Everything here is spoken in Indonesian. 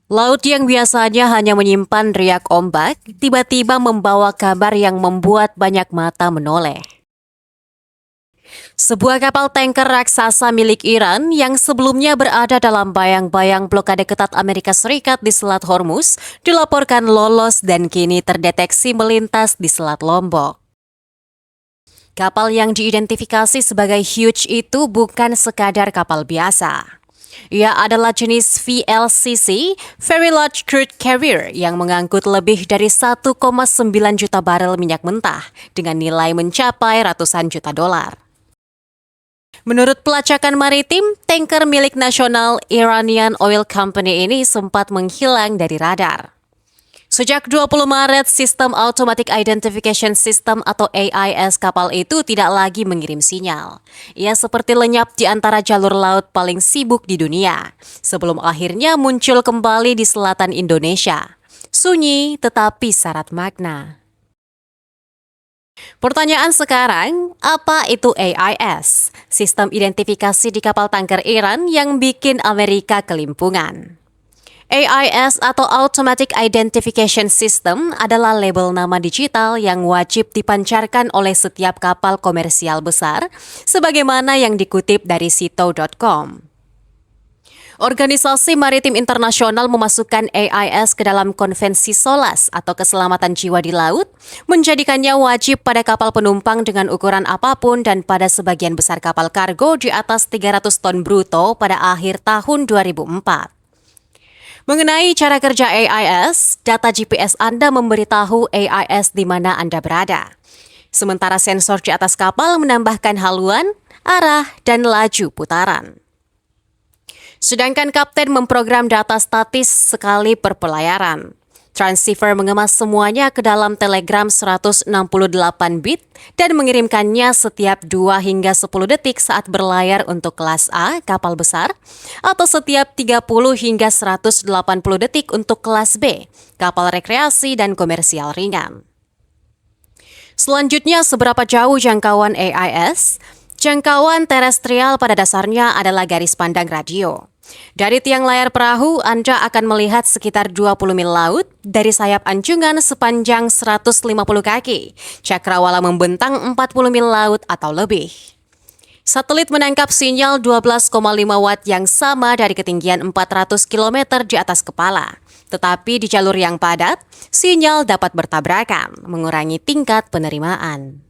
Laut yang biasanya hanya menyimpan riak ombak, tiba-tiba membawa kabar yang membuat banyak mata menoleh. Sebuah kapal tanker raksasa milik Iran yang sebelumnya berada dalam bayang-bayang blokade ketat Amerika Serikat di Selat Hormuz dilaporkan lolos dan kini terdeteksi melintas di Selat Lombok. Kapal yang diidentifikasi sebagai Hugh itu bukan sekadar kapal biasa. Ia adalah jenis VLCC, Very Large Crude Carrier, yang mengangkut lebih dari 1,9 juta barel minyak mentah dengan nilai mencapai ratusan juta dolar. Menurut pelacakan maritim, tanker milik nasional Iranian Oil Company ini sempat menghilang dari radar. Sejak 20 Maret, Sistem Automatic Identification System atau AIS kapal itu tidak lagi mengirim sinyal. Ia seperti lenyap di antara jalur laut paling sibuk di dunia, sebelum akhirnya muncul kembali di selatan Indonesia. Sunyi tetapi syarat makna. Pertanyaan sekarang, apa itu AIS? Sistem identifikasi di kapal tanker Iran yang bikin Amerika kelimpungan. AIS atau Automatic Identification System adalah label nama digital yang wajib dipancarkan oleh setiap kapal komersial besar, sebagaimana yang dikutip dari sito.com. Organisasi Maritim Internasional memasukkan AIS ke dalam Konvensi SOLAS atau Keselamatan Jiwa di Laut, menjadikannya wajib pada kapal penumpang dengan ukuran apapun dan pada sebagian besar kapal kargo di atas 300 ton bruto pada akhir tahun 2004. Mengenai cara kerja AIS, data GPS Anda memberitahu AIS di mana Anda berada. Sementara sensor di atas kapal menambahkan haluan, arah, dan laju putaran. Sedangkan kapten memprogram data statis sekali per pelayaran. Transceiver mengemas semuanya ke dalam telegram 168 bit dan mengirimkannya setiap 2 hingga 10 detik saat berlayar untuk kelas A, kapal besar, atau setiap 30 hingga 180 detik untuk kelas B, kapal rekreasi dan komersial ringan. Selanjutnya, seberapa jauh jangkauan AIS? Jangkauan terestrial pada dasarnya adalah garis pandang radio. Dari tiang layar perahu, Anda akan melihat sekitar 20 mil laut, dari sayap anjungan sepanjang 150 kaki. Cakrawala membentang 40 mil laut atau lebih. Satelit menangkap sinyal 12,5 watt yang sama dari ketinggian 400 km di atas kepala. Tetapi di jalur yang padat, sinyal dapat bertabrakan, mengurangi tingkat penerimaan.